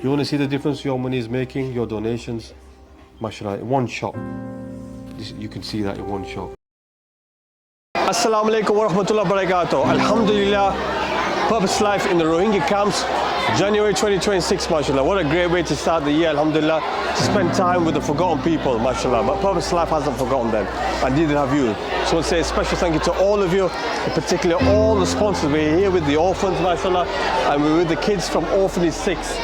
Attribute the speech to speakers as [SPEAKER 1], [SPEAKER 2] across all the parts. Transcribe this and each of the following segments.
[SPEAKER 1] You want to see the difference your money is making, your donations? MashaAllah, in one shot. You can see that in one shot. Assalamu alaikum wa rahmatullahi wa barakatuh. Alhamdulillah. Purpose Life in the Rohingya Camps, January 2026, mashallah. What a great way to start the year, alhamdulillah, to spend time with the forgotten people, mashallah. But Purpose Life hasn't forgotten them, and neither have you. So I want to say a special thank you to all of you, in particular all the sponsors. We're here with the orphans, mashallah, and we're with the kids from Orphanage 6.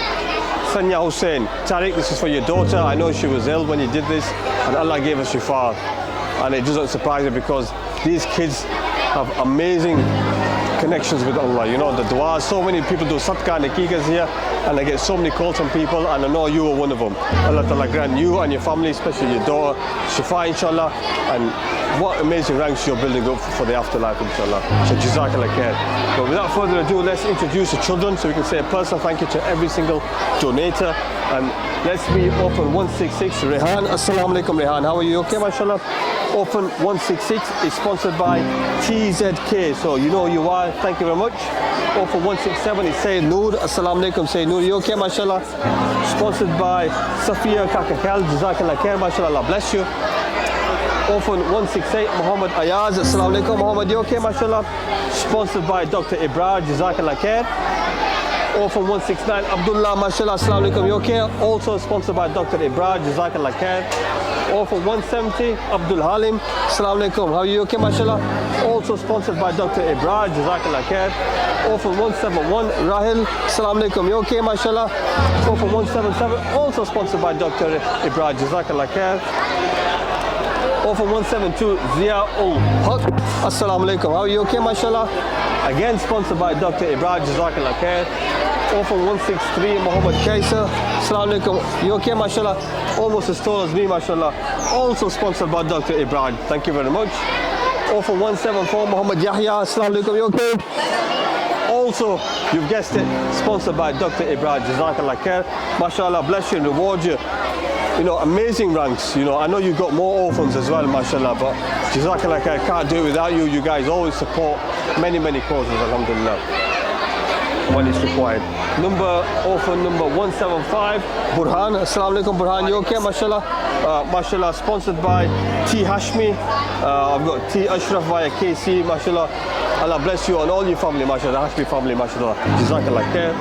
[SPEAKER 1] Sanya Hussain, Tariq, this is for your daughter. I know she was ill when you did this, and Allah gave us shifa. And it doesn't surprise me because these kids have amazing connections with Allah. You know, the dua, so many people do sadaqah and aqiqahs here, and I get so many calls from people, and I know you are one of them. Allah Ta'ala grant you and your family, especially your daughter, shifa inshallah, and what amazing ranks you're building up for the afterlife inshallah. So jazakallah khair. But without further ado, let's introduce the children so we can say a personal thank you to every single donator. And let's be Orphan 166, Rehan. Assalamu alaikum Rehan, how are you? Okay, mashallah. Orphan 166 is sponsored by TZK, so you know who you are, thank you very much. Orphan 167 is Sayyid Noor. Assalamu alaikum Sayyid Noor, you okay, mashallah? Sponsored by Safiya Kakakal, jazakallah khair, mashallah, Allah bless you. Orphan 168, Muhammad Ayaz. Assalamu alaikum Muhammad, you okay, mashallah? Sponsored by Dr. Ibrahim, jazakallah khair. Orphan 169, Abdullah, mashallah, assalamu alaikum, you okay? Also sponsored by Dr. Ibrahim, jazakallah khair. Orphan 170, Abdul Halim, assalamu alaikum, how are you, okay, mashallah? Also sponsored by Dr. Ibrahim, jazakallah khair. Orphan 171, Rahil, assalamu alaikum, you okay, mashallah? Orphan 177, also sponsored by Dr. Ibrahim, jazakallah khair. Orphan 172, Zia Ul Haq, assalamu alaikum, how are you, okay, mashallah? Again sponsored by Dr. Ibrahim, jazakallah khair. Orphan 163, Muhammad Kaisa, assalamu alaikum, you okay, mashallah? Almost as tall as me, mashallah. Also sponsored by Dr. Ibrahim, thank you very much. Orphan 174, Muhammad Yahya, assalamu alaikum, you okay? Also, you've guessed it, sponsored by Dr. Ibrahim, jazakallah khair. Mashallah, bless you and reward you. You know, amazing ranks. You know, I know you've got more orphans as well, mashallah, but jazakallah khair, can't do it without you. You guys always support many causes, alhamdulillah, when it's required. Orphan number 175, Burhan. Assalamu alaikum Burhan, you okay, mashallah? Mashallah, sponsored by T Hashmi. I've got T Ashraf via KC, mashallah. Allah bless you and all your family, mashallah, Hashmi family, mashallah. Jazakallah khair.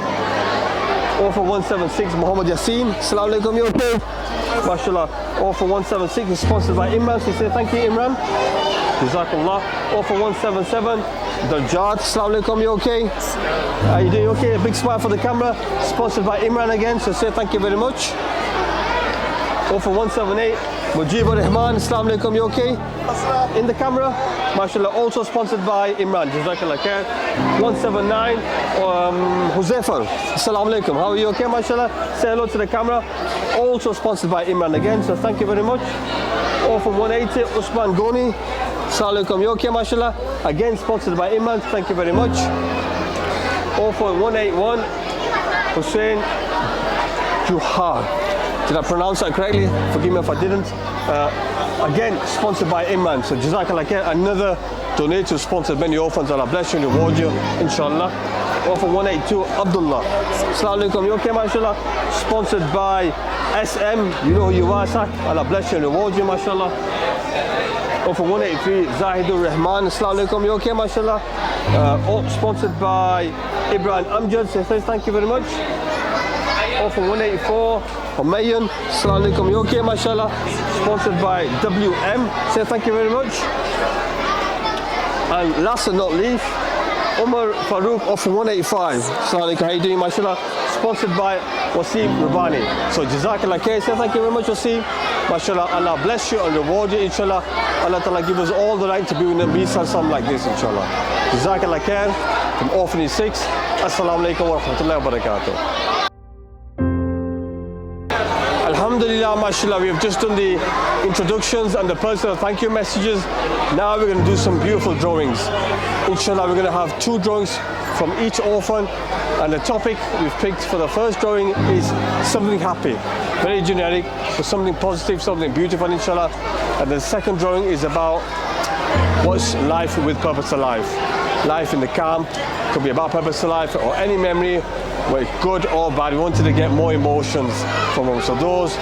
[SPEAKER 1] Orphan 176, Muhammad Yassin. Assalamu alaikum, you okay? Mashallah. Orphan 176 is sponsored by Imran, so say thank you Imran. Jazakallah. Orphan 177, Darjat. Assalamu alaikum, you okay? Are you doing okay? A big smile for the camera. Sponsored by Imran again, so say thank you very much. Orphan 178, Mujibur Rahman. Assalamu alaikum, you okay? In the camera. Mashallah, also sponsored by Imran. Jazakallah khair. 179, Huzaifar. Assalamu alaikum, how are you okay, mashallah? Say hello to the camera. Also sponsored by Imran again, so thank you very much. Orphan 180, Usman Goni. Assalamu alaikum, you okay, mashallah? Again sponsored by Imran, thank you very much. Orphan 181, Hussein Juhar. Did I pronounce that correctly? Forgive me if I didn't. Again, sponsored by Imran. So jazakallah khair, another donator sponsored many orphans. Allah bless you and reward you, inshallah. Orphan 182, Abdullah. Assalamu alaikum, you okay, mashallah? Sponsored by SM, you know who you are, sir. Allah bless you and reward you, mashallah. Orphan 183, Zahidur Rahman. Assalamu alaikum, you okay, mashallah? Sponsored by Ibrahim Amjad, so thank you very much. Orphan 184, Ameen. Assalamu alaikum, you okay, mashallah? Sponsored by WM, say thank you very much. And last but not least, Umar Farouk of 185. Assalamu alaikum, how you doing, mashallah? Sponsored by Wasim Rubani. So jazakallah khair, say thank you very much, Wasim. Mashallah, Allah bless you and reward you, inshallah. Allah Ta'ala give us all the right to be in a Nabi something like this, inshallah. Jazakallah khair from Orphanage 6. Assalamu alaikum wa rahmatullahi wa barakatuh. Alhamdulillah, mashallah, we have just done the introductions and the personal thank you messages. Now we're going to do some beautiful drawings. Inshallah, we're going to have 2 drawings from each orphan, and the topic we've picked for the first drawing is something happy. Very generic, but something positive, something beautiful, inshallah. And the second drawing is about what's life with purpose of life. Life in the camp, could be about purpose of life or any memory whether it's good or bad. We wanted to get more emotions from them. So those,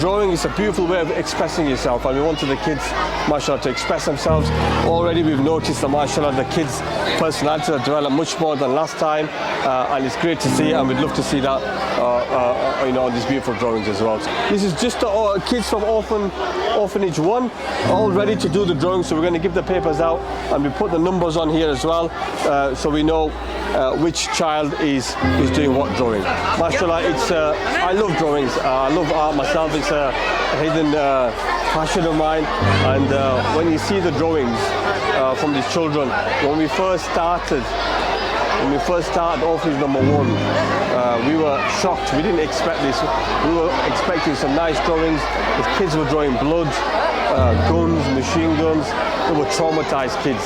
[SPEAKER 1] drawing is a beautiful way of expressing yourself, and we wanted the kids, mashallah, to express themselves. Already we've noticed that, mashallah, the kids' personalities have developed much more than last time, and it's great to see, and we'd love to see that on these beautiful drawings as well. This is just the kids from Orphanage 1, all ready to do the drawings, so we're going to give the papers out, and we put the numbers on here as well, so we know which child is doing what drawing. Mashallah, I love drawings. I love art myself. It's a hidden passion of mine. And when you see the drawings from these children, when we first started Orphanage number 1, we were shocked. We didn't expect this. We were expecting some nice drawings. The kids were drawing blood, guns, machine guns. They were traumatized kids.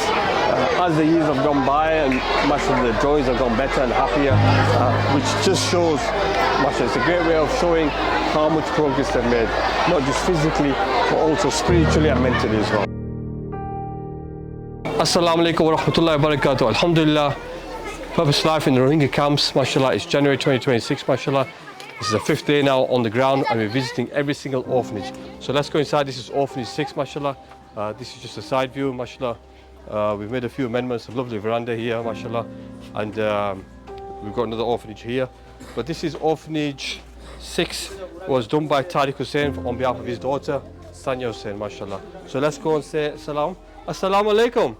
[SPEAKER 1] As the years have gone by, and mashallah, the drawings have gone better and happier, which just shows, mashallah, it's a great way of showing how much progress they've made, not just physically, but also spiritually and mentally as well. Assalamu alaikum wa rahmatullahi wa barakatuh. Alhamdulillah, Purpose Life in the Rohingya Camps, mashallah, it's January 2026, mashallah. This is the 5th day now on the ground, and we're visiting every single orphanage. So let's go inside. This is Orphanage 6, mashallah. This is just a side view, mashallah. We've made a few amendments, a lovely veranda here, mashallah, and we've got another orphanage here. But this is Orphanage 6, was done by Tariq Hussain on behalf of his daughter, Sanya Hussain, mashallah. So let's go and say salam. Assalamu alaikum.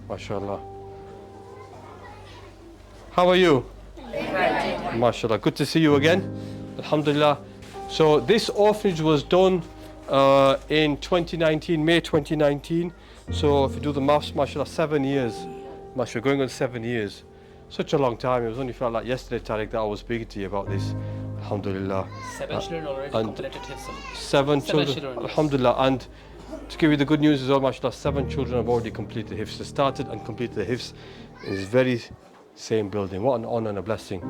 [SPEAKER 1] Mashallah. How are you? Mashallah, good to see you again. Alhamdulillah. So this orphanage was done in 2019, May 2019. So if you do the maths, mashallah, 7 years. Mashallah, going on 7 years. Such a long time. It was only felt like yesterday, Tariq, that I was speaking to you about this. Alhamdulillah.
[SPEAKER 2] 7 children already completed hifz.
[SPEAKER 1] 7 children. Alhamdulillah. And to give you the good news as well, mashallah, 7 children have already completed hifz. They started and completed the hifz in this very same building. What an honor and a blessing.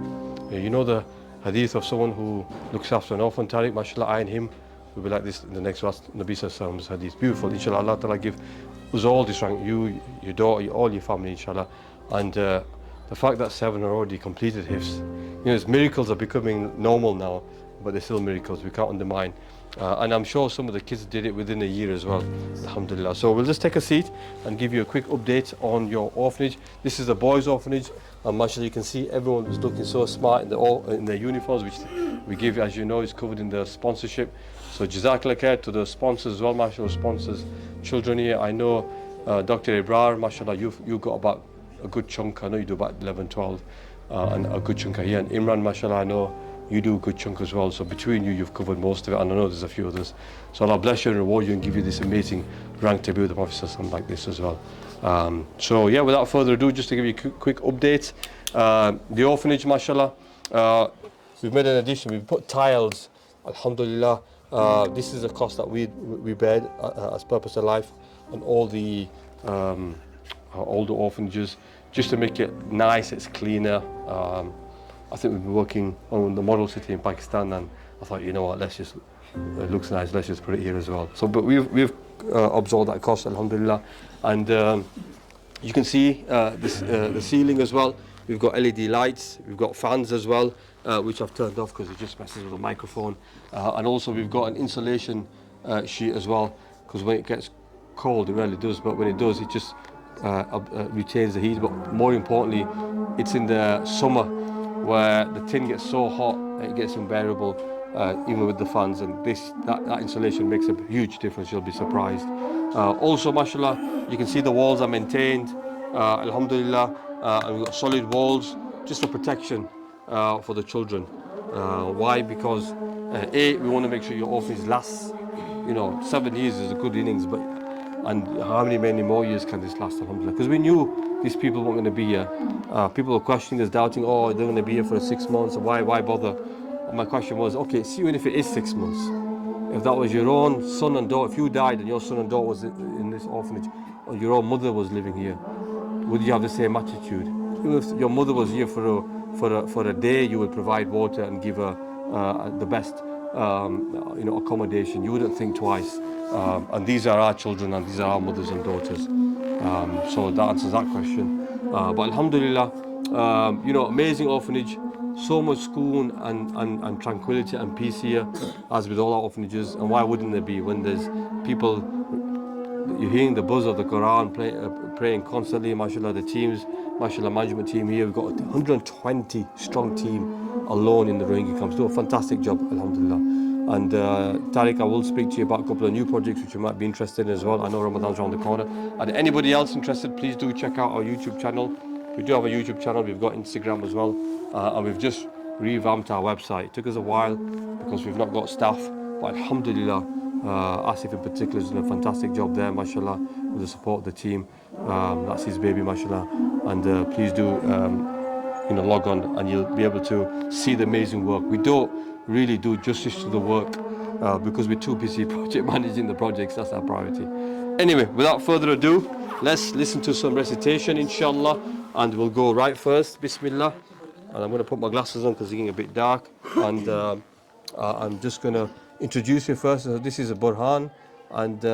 [SPEAKER 1] You know the hadith of someone who looks after an orphan, Tariq, mashallah, I and him will be like this in the next verse, Nabi Sallallahu hadith. Beautiful. Inshallah, Allah Ta'ala give us all this rank, you, your daughter, all your family, inshallah. And the fact that 7 are already completed hifz, miracles are becoming normal now, but they're still miracles, we can't undermine. And I'm sure some of the kids did it within a year as well, alhamdulillah. So we'll just take a seat and give you a quick update on your orphanage. This is the boys' orphanage, and mashallah, you can see everyone was looking so smart in their uniforms, which we give, as you know, is covered in the sponsorship. So jazakallah khair to the sponsors as well, mashallah, sponsors children here. I know Dr. Ibrar, mashallah, you got about a good chunk. I know you do about 11, 12, and a good chunk here. And Imran, mashallah, I know you do a good chunk as well. So between you, you've covered most of it, and I know there's a few others. So Allah bless you and reward you and give you this amazing rank to be with the Prophet something like this as well. So yeah, without further ado, just to give you a quick update, the orphanage, mashallah, we've made an addition. We've put tiles, alhamdulillah. This is a cost that we bear as Purpose of Life on all the orphanages, just to make it nice, it's cleaner. I think we've been working on the model city in Pakistan, and I thought, you know what, it looks nice, let's just put it here as well. So, but we've absorbed that cost, alhamdulillah. And you can see the ceiling as well. We've got LED lights, we've got fans as well, which I've turned off because it just messes with the microphone. And also we've got an insulation sheet as well, because when it gets cold, it rarely does, but when it does, it just retains the heat. But more importantly, it's in the summer where the tin gets so hot that it gets unbearable, even with the fans, and that insulation makes a huge difference. You'll be surprised. Also, mashallah, you can see the walls are maintained, alhamdulillah, and we've got solid walls just for protection for the children. Why? Because we want to make sure your orphanage lasts. 7 years is a good innings, and how many more years can this last, alhamdulillah? Because we knew these people weren't going to be here. People were questioning us, doubting, oh, they're going to be here for 6 months, why bother? And my question was, okay, see, even if it is 6 months, if that was your own son and daughter, if you died and your son and daughter was in this orphanage, or your own mother was living here, would you have the same attitude? Even if your mother was here for a day, you would provide water and give her the best accommodation. You wouldn't think twice. And these are our children, and these are our mothers and daughters. So that answers that question. But Alhamdulillah, amazing orphanage, so much school and tranquility and peace here, as with all our orphanages. And why wouldn't there be when there's people, you're hearing the buzz of the Quran, praying constantly, mashallah, the teams, mashallah, management team here, we've got a 120 strong team alone in the Rohingya camps. Do a fantastic job, alhamdulillah. And Tariq, I will speak to you about a couple of new projects which you might be interested in as well. I know Ramadan's around the corner. And anybody else interested, please do check out our YouTube channel. We do have a YouTube channel, we've got Instagram as well. And we've just revamped our website. It took us a while because we've not got staff. But alhamdulillah, Asif in particular has done a fantastic job there, mashallah, with the support of the team. That's his baby, mashallah. And please do log on and you'll be able to see the amazing work. We don't really do justice to the work because we're too busy project managing the projects. That's our priority. Anyway, without further ado, let's listen to some recitation, inshallah, and we'll go right first. Bismillah. And I'm going to put my glasses on because it's getting a bit dark. And I'm just going to introduce you first. So this is a Burhan and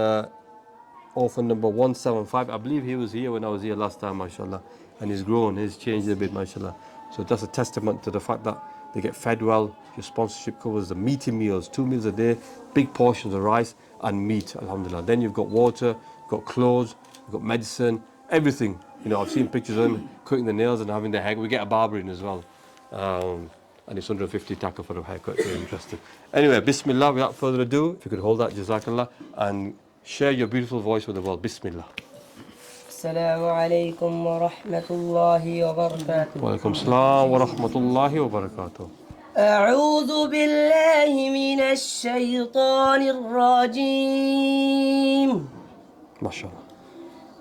[SPEAKER 1] orphan number 175. I believe he was here when I was here last time, mashallah. And he's grown, he's changed a bit, mashallah. So that's a testament to the fact that they get fed well. Your sponsorship covers the meaty meals, 2 meals a day, big portions of rice and meat, alhamdulillah. Then you've got water, you've got clothes, you've got medicine, everything. I've seen pictures of them cutting the nails and having their hair. We get a barber in as well. And it's 150 taka for a haircut, if you're interested. Anyway, Bismillah, without further ado, if you could hold that, Jazakallah, and share your beautiful voice with the world. Bismillah.
[SPEAKER 3] السلام عليكم ورحمة الله وبركاته.
[SPEAKER 1] وعليكم السلام ورحمة الله وبركاته.
[SPEAKER 3] أعوذ بالله من الشيطان الرجيم.
[SPEAKER 1] ما شاء الله.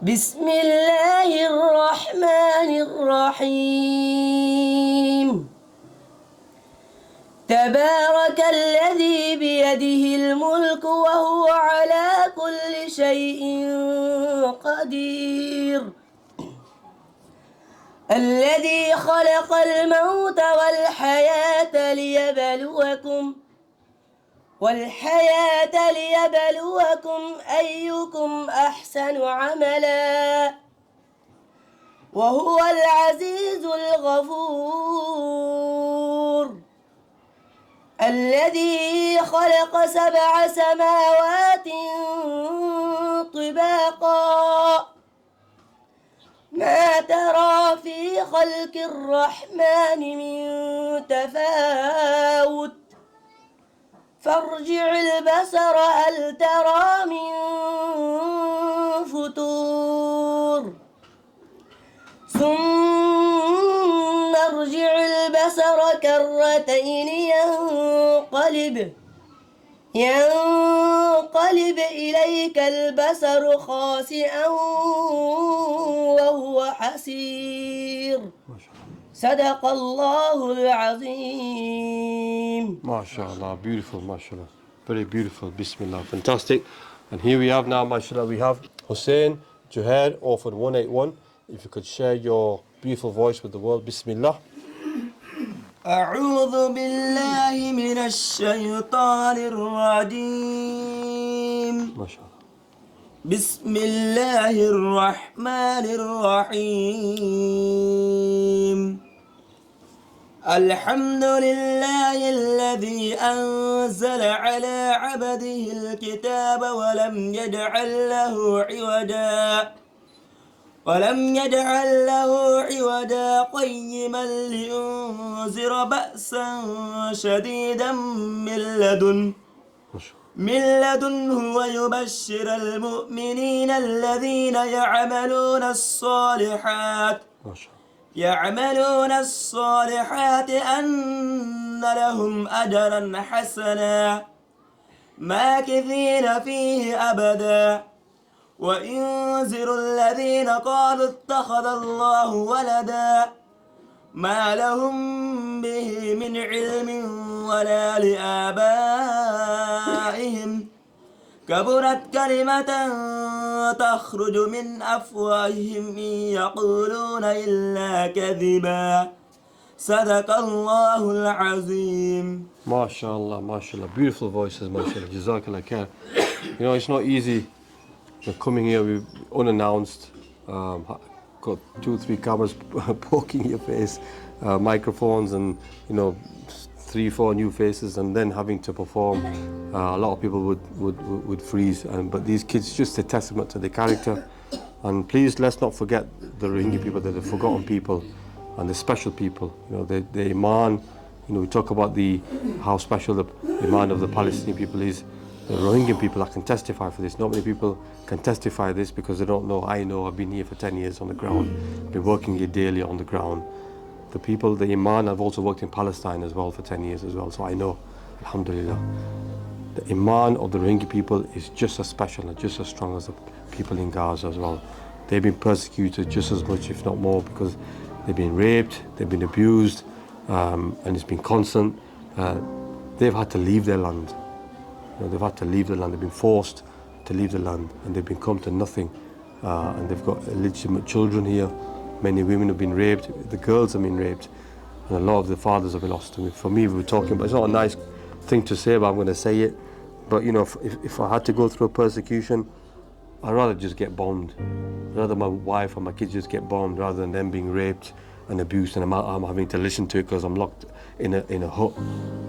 [SPEAKER 3] بسم الله الرحمن الرحيم. تبارك الذي بيده الملك وهو على كل شيء قدير. الذي خلق الموت والحياة ليبلوكم أيكم أحسن عملا وهو العزيز الغفور. الذي خلق 7 سماوات طباقا ما ترى في خلق الرحمن من تفاوت فارجع البصر هل ترى من فطور ثم ارجع البصر كرتين ينقلب إليك البصر خاسئا وهو حسير. صدق الله العظيم.
[SPEAKER 1] MashaAllah, beautiful, mashallah. Very beautiful, bismillah, fantastic. And here we have now, mashallah, we have Hussain, Juhair, Orphan 181. If you could share your beautiful voice with the world, bismillah.
[SPEAKER 3] أعوذ بالله من الشيطان الرجيم.
[SPEAKER 1] MashaAllah.
[SPEAKER 3] بسم الله الرحمن الرحيم. الحمد لله الذي أنزل على عبده الكتاب ولم يجعل له عوجا قيما لينذر بأسا شديدا من لدنه ويبشر المؤمنين الذين يعملون الصالحات أن لهم أجرا حسنا ماكثين فيه أبدا وينذر الذين قالوا اتخذ الله ولدا ما لهم به من علم ولا لآبائهم كبرت كلمة تخرج من أفواههم إن يقولون إلا كذبا. صدق الله العظيم.
[SPEAKER 1] MashaAllah, mashallah, beautiful voices, mashallah, Jazakallah khair. It's not easy coming here unannounced, got got 2-3 cameras poking your face, microphones, and 3-4 new faces, and then having to perform. A lot of people would freeze. But these kids, just a testament to the character. And please, let's not forget the Rohingya people. They're the forgotten people and the special people. The Iman. We talk about how special the Iman of the Palestinian people is. The Rohingya people, I can testify for this. Not many people can testify this because they don't know. I know. I've been here for 10 years on the ground. Been working here daily on the ground. The people, the Iman, I've also worked in Palestine as well for 10 years as well. So I know, Alhamdulillah. The Iman of the Rohingya people is just as special and just as strong as the people in Gaza as well. They've been persecuted just as much, if not more, because they've been raped, they've been abused, and it's been constant. They've had to leave their land. They've had to leave the land. They've been forced to leave the land, and they've been come to nothing. And they've got illegitimate children here. Many women have been raped. The girls have been raped, and a lot of the fathers have been lost. For me, we were talking, but it's not a nice thing to say, but I'm going to say it. But if I had to go through a persecution, I'd rather just get bombed. I'd rather my wife and my kids just get bombed rather than them being raped and abused, and I'm having to listen to it because I'm locked in a hut,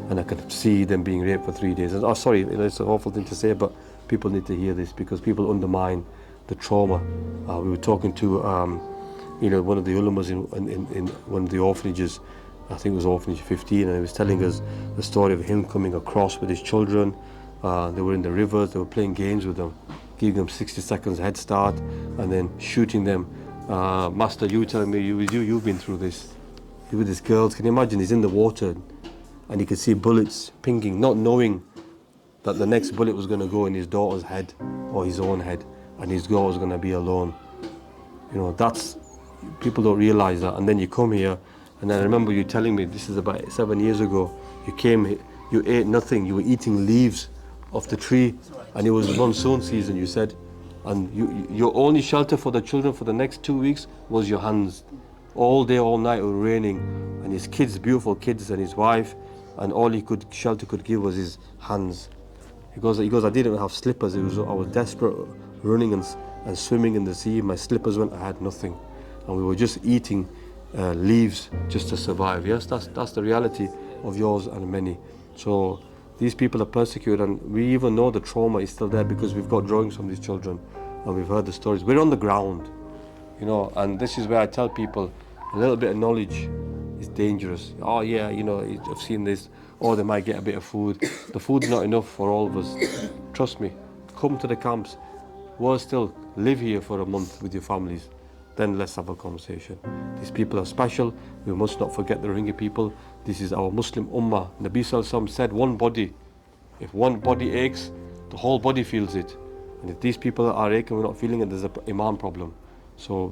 [SPEAKER 1] and I could see them being raped for 3 days. Oh, sorry, it's an awful thing to say, but people need to hear this because people undermine the trauma. We were talking to one of the ulamas in one of the orphanages. I think it was Orphanage 15, and he was telling us the story of him coming across with his children. They were in the rivers, they were playing games with them, giving them 60 seconds head start, and then shooting them. Master, you telling me you've been through this. With his girls, can you imagine? He's in the water, and he could see bullets pinging, not knowing that the next bullet was going to go in his daughter's head or his own head, and his girl was going to be alone. That's, people don't realize that. And then you come here, and I remember you telling me, this is about 7 years ago, you came here, you ate nothing, you were eating leaves off the tree, and it was monsoon season, you said, and your only shelter for the children for the next 2 weeks was your hands. All day, all night, it was raining, and his kids, beautiful kids, and his wife, and all shelter could give was his hands. He goes, I didn't have slippers. I was desperate, running and swimming in the sea. My slippers went, I had nothing, and we were just eating leaves just to survive. Yes, that's the reality of yours and many. So these people are persecuted, and we even know the trauma is still there because we've got drawings from these children, and we've heard the stories. We're on the ground, and this is where I tell people a little bit of knowledge is dangerous. Oh yeah, I've seen this. Or they might get a bit of food. The food's not enough for all of us. Trust me. Come to the camps. Worse still, live here for a month with your families. Then let's have a conversation. These people are special. We must not forget the Rohingya people. This is our Muslim Ummah. Nabi Sallallahu Alaihi Wasallam said, one body. If one body aches, the whole body feels it. And if these people are aching, we're not feeling it, there's an Iman problem. So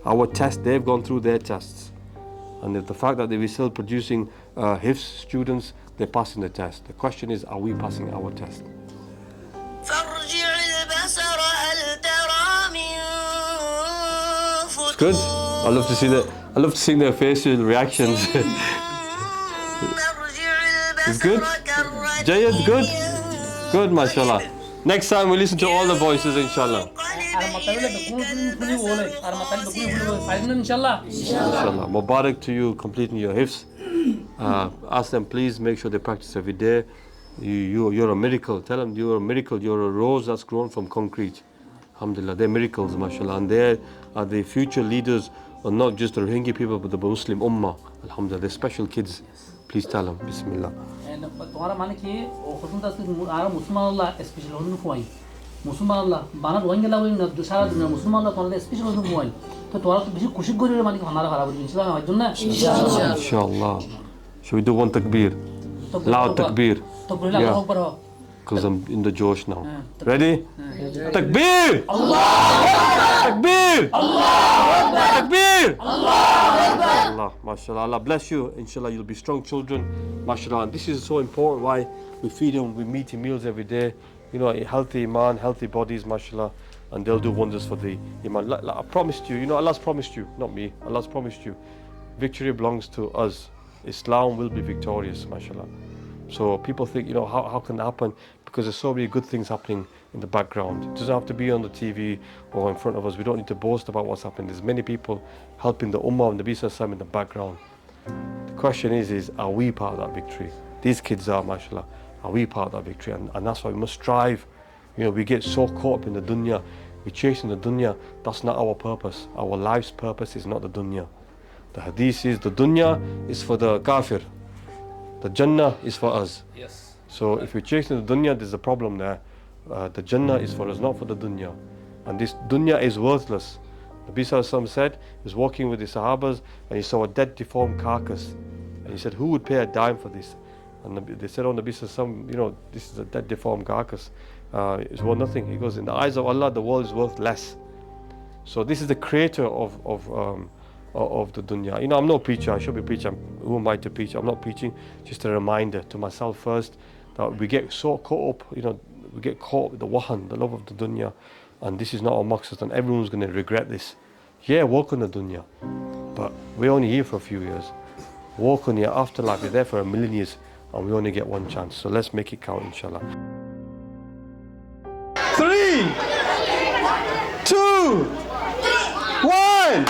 [SPEAKER 1] our test, they've gone through their tests. And the fact that we're still producing Hifz students, they're passing the test. The question is, are we passing our test? It's good. I love to see their facial reactions. It's good. Jayad, good. Good, mashallah. Next time we listen to all the voices, inshallah. Inshallah. Mubarak to you completing your hifz. Ask them, please make sure they practice every day. You're a miracle. Tell them you're a miracle. You're a rose that's grown from concrete. Alhamdulillah, they're miracles, mashallah. And they are the future leaders of not just the Rohingya people, but the Muslim Ummah. Alhamdulillah, they're special kids. Please tell them. Bismillah.
[SPEAKER 2] মুসলমানরা বানা রোহিঙ্গা লাগবে না সারা দুনিয়া মুসলমানরা তোমাদের special হতে হয় তো তোরা তো বেশি খুশি করে মানে খানা খারাপ হবে ইনশাআল্লাহ আমার জন্য
[SPEAKER 1] ইনশাআল্lah. Should we do one takbir? Loud takbir.
[SPEAKER 2] takbir Allahu Akbar.
[SPEAKER 1] Because I'm in the Josh now. Ready? Takbir! Allah! Takbir! Allah! Takbir! Allah! MashaAllah. Allah bless you. Inshallah, you'll be strong children. MashaAllah. And this is so important why we feed them with meaty meals every day. Healthy iman, healthy bodies, mashallah, and they'll do wonders for the iman. I promised you, Allah's promised you, not me, Allah's promised you. Victory belongs to us. Islam will be victorious, mashallah. So people think, how can that happen? Because there's so many good things happening in the background. It doesn't have to be on the TV or in front of us. We don't need to boast about what's happening. There's many people helping the Ummah and the Nabi Sallallahu in the background. The question is are we part of that victory? These kids are, mashallah. Are we part of that victory? And that's why we must strive. We get so caught up in the dunya. We're chasing the dunya. That's not our purpose. Our life's purpose is not the dunya. The hadith is the dunya is for the kafir. The Jannah is for us.
[SPEAKER 2] Yes.
[SPEAKER 1] So if we're chasing the dunya, there's a problem there. The Jannah is for us, not for the dunya. And this dunya is worthless. Nabi Sallallahu Alaihi Wasallam said, he was walking with the Sahabas and he saw a dead, deformed carcass. And he said, who would pay a dime for this? And they said, oh, Nabi Sallallahu Alaihi Wasallam, this is a dead, deformed carcass. It's worth nothing. He goes, in the eyes of Allah, the world is worth less. So this is the creator of the dunya. I'm no preacher. I should be preaching. Who am I to preach? I'm not preaching. Just a reminder to myself first that we get so caught up. We get caught with the wahan, the love of the dunya, and this is not our maqsad. And everyone's going to regret this. Yeah, walk on the dunya, but we're only here for a few years. Walk on your afterlife. You're there for 1,000,000 years, and we only get one chance. So let's make it count, inshallah. 3, 2, 1.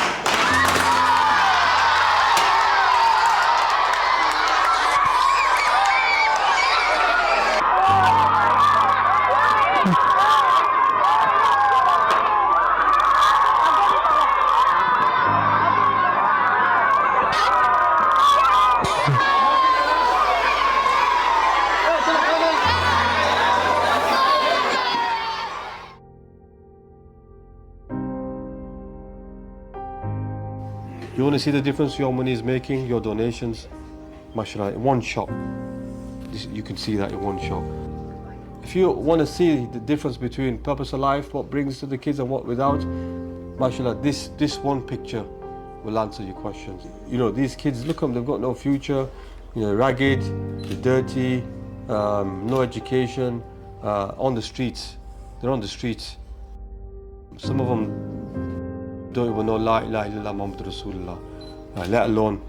[SPEAKER 1] You want to see the difference your money is making, your donations, mashallah, in one shot. You can see that in one shot. If you want to see the difference between purpose of life, what brings to the kids and what without, mashallah, this one picture will answer your questions. These kids, look at them, they've got no future, ragged, they're dirty, no education, on the streets. They're on the streets. Some of them don't even know La ilaha illallah Muhammad Rasulullah, let alone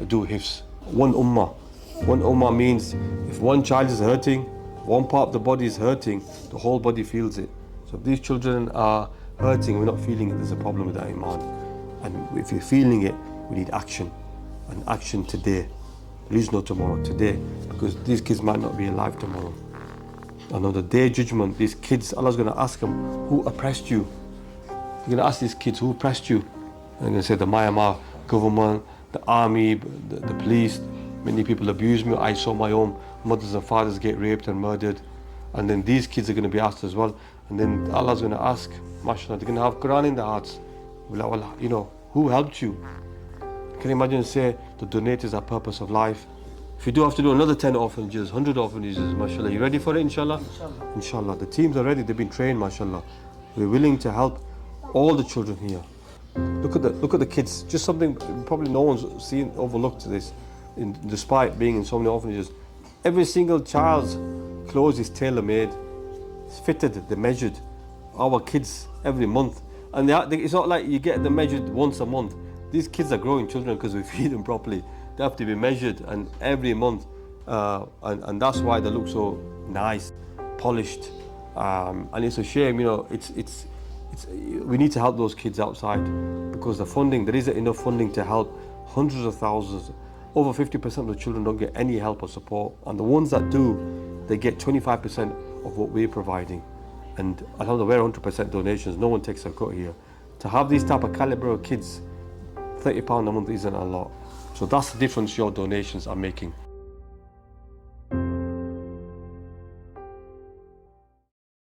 [SPEAKER 1] do hifz. One ummah means if one child is hurting, one part of the body is hurting, the whole body feels it. So if these children are hurting, we're not feeling it, there's a problem with that iman. And if you're feeling it, we need action. And action today. There is no tomorrow, today. Because these kids might not be alive tomorrow. And on the day of judgment, these kids, Allah's going to ask them, who oppressed you? You're going to ask these kids, who oppressed you? And they're going to say, the Myanmar government, the army, the police. Many people abused me. I saw my own mothers and fathers get raped and murdered. And then these kids are going to be asked as well. And then Allah's going to ask, mashallah, they're going to have Quran in their hearts. Well, who helped you? Can you imagine say, the donators are purpose of life? If you do have to do another 10 orphanages, 100 orphanages, mashallah, you ready for it, inshallah?
[SPEAKER 2] Inshallah.
[SPEAKER 1] Inshallah. The teams are ready, they've been trained, mashallah. We're willing to help all the children here. Look at the kids. Just something probably no one's seen, overlooked this, despite being in so many orphanages. Every single child's clothes is tailor-made. It's fitted, they're measured. Our kids every month. And it's not like you get them measured once a month. These kids are growing children because we feed them properly. They have to be measured and every month. And that's why they look so nice, polished. And it's a shame, we need to help those kids outside because the funding, there isn't enough funding to help hundreds of thousands. Over 50% of the children don't get any help or support. And the ones that do, they get 25% of what we're providing. And Alhamdulillah, we're 100% donations. No one takes a cut here. To have these type of caliber of kids, £30 a month isn't a lot. So that's the difference your donations are making.